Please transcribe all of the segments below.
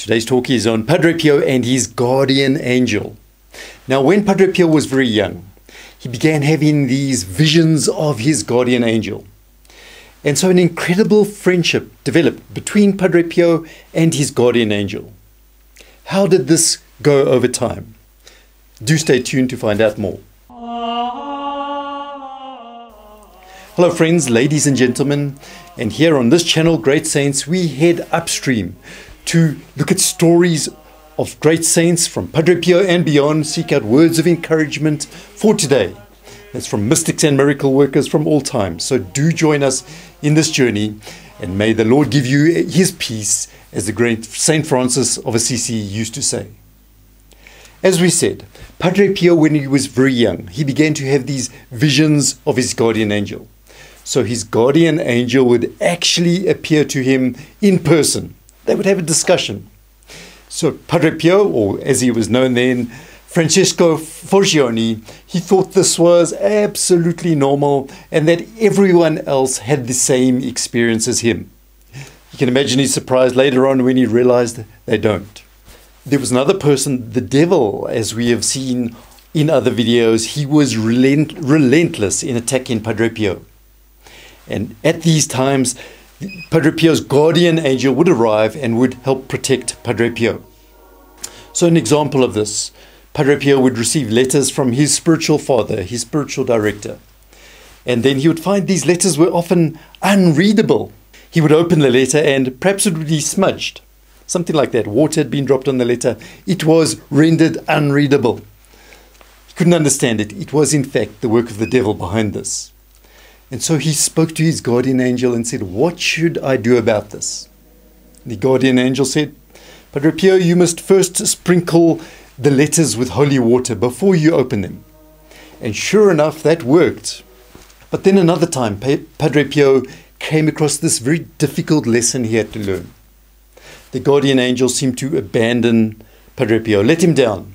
Today's talk is on Padre Pio and his guardian angel. Now, when Padre Pio was very young, he began having these visions of his guardian angel. And so an incredible friendship developed between Padre Pio and his guardian angel. How did this go over time? Do stay tuned to find out more. Hello friends, ladies and gentlemen, and here on this channel, Great Saints, we head upstream to look at stories of great saints from Padre Pio and beyond, seek out words of encouragement for today. That's from mystics and miracle workers from all time. So do join us in this journey, and may the Lord give you his peace, as the great Saint Francis of Assisi used to say. As we said, Padre Pio, when he was very young, he began to have these visions of his guardian angel. So his guardian angel would actually appear to him in person. They would have a discussion. So Padre Pio, or as he was known then, Francesco Forgione, he thought this was absolutely normal and that everyone else had the same experience as him. You can imagine his surprise later on when he realized they don't. There was another person, the devil, as we have seen in other videos. He was relentless in attacking Padre Pio. And at these times, Padre Pio's guardian angel would arrive and would help protect Padre Pio. So an example of this, Padre Pio would receive letters from his spiritual father, his spiritual director. And then he would find these letters were often unreadable. He would open the letter and perhaps it would be smudged. Something like that. Water had been dropped on the letter. It was rendered unreadable. He couldn't understand it. It was in fact the work of the devil behind this. And so he spoke to his guardian angel and said, "What should I do about this?" The guardian angel said, "Padre Pio, you must first sprinkle the letters with holy water before you open them." And sure enough, that worked. But then another time, Padre Pio came across this very difficult lesson he had to learn. The guardian angel seemed to abandon Padre Pio, let him down.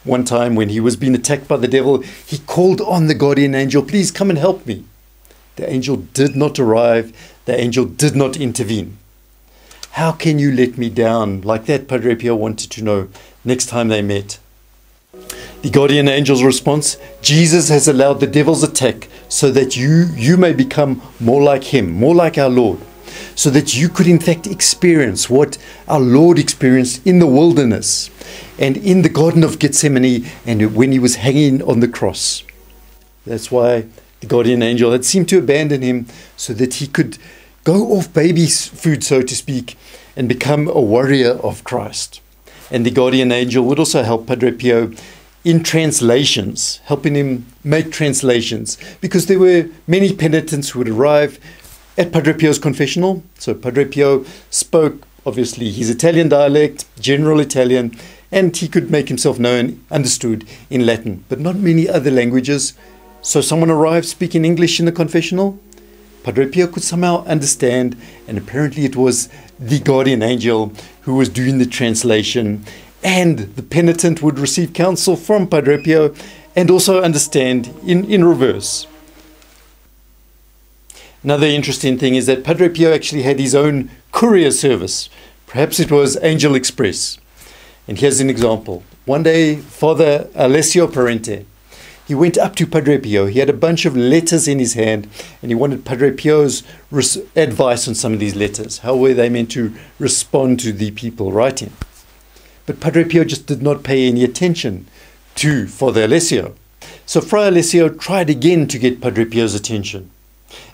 One time when he was being attacked by the devil, he called on the guardian angel, "Please come and help me." The angel did not arrive. The angel did not intervene. How can you let me down like that? Padre Pio wanted to know next time they met. The guardian angel's response: "Jesus has allowed the devil's attack so that you may become more like him, more like our Lord, so that you could in fact experience what our Lord experienced in the wilderness and in the Garden of Gethsemane and when he was hanging on the cross." That's why the guardian angel had seemed to abandon him so that he could go off baby food, so to speak, and become a warrior of Christ. And the guardian angel would also help Padre Pio in translations, helping him make translations, because there were many penitents who would arrive at Padre Pio's confessional. So Padre Pio spoke, obviously, his Italian dialect, general Italian, and he could make himself known, understood in Latin, but not many other languages. So someone arrived speaking English in the confessional. Padre Pio could somehow understand, and apparently it was the guardian angel who was doing the translation, and the penitent would receive counsel from Padre Pio and also understand in reverse. Another interesting thing is that Padre Pio actually had his own courier service. Perhaps it was Angel Express. And here's an example. One day, Father Alessio Parente, he went up to Padre Pio. He had a bunch of letters in his hand, and he wanted Padre Pio's advice on some of these letters. How were they meant to respond to the people writing? But Padre Pio just did not pay any attention to Father Alessio. So Friar Alessio tried again to get Padre Pio's attention,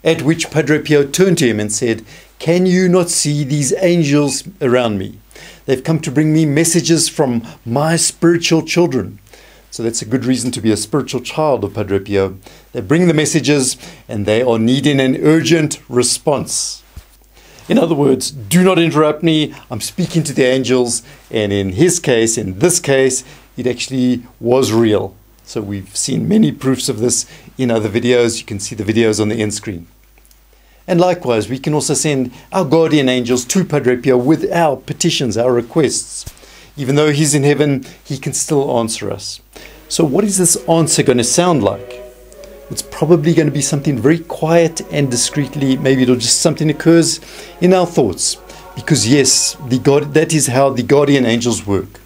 at which Padre Pio turned to him and said, "Can you not see these angels around me? They've come to bring me messages from my spiritual children." So that's a good reason to be a spiritual child of Padre Pio. They bring the messages and they are needing an urgent response. In other words, do not interrupt me. I'm speaking to the angels. And in his case, in this case, it actually was real. So we've seen many proofs of this in other videos. You can see the videos on the end screen. And likewise, we can also send our guardian angels to Padre Pio with our petitions, our requests. Even though he's in heaven, he can still answer us. So what is this answer going to sound like? It's probably going to be something very quiet and discreetly. Maybe it'll just something occurs in our thoughts, Because yes, that is how the guardian angels work.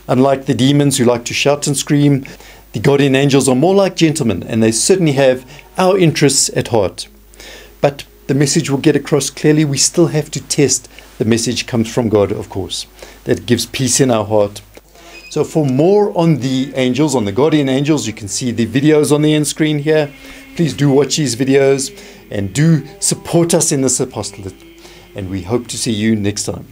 Unlike the demons who like to shout and scream, the guardian angels are more like gentlemen, and they certainly have our interests at heart. But the message will get across clearly. We still have to test the message comes from God, of course. That gives peace in our heart. So for more on the angels, on the guardian angels, you can see the videos on the end screen here. Please do watch these videos and do support us in this apostolate. And we hope to see you next time.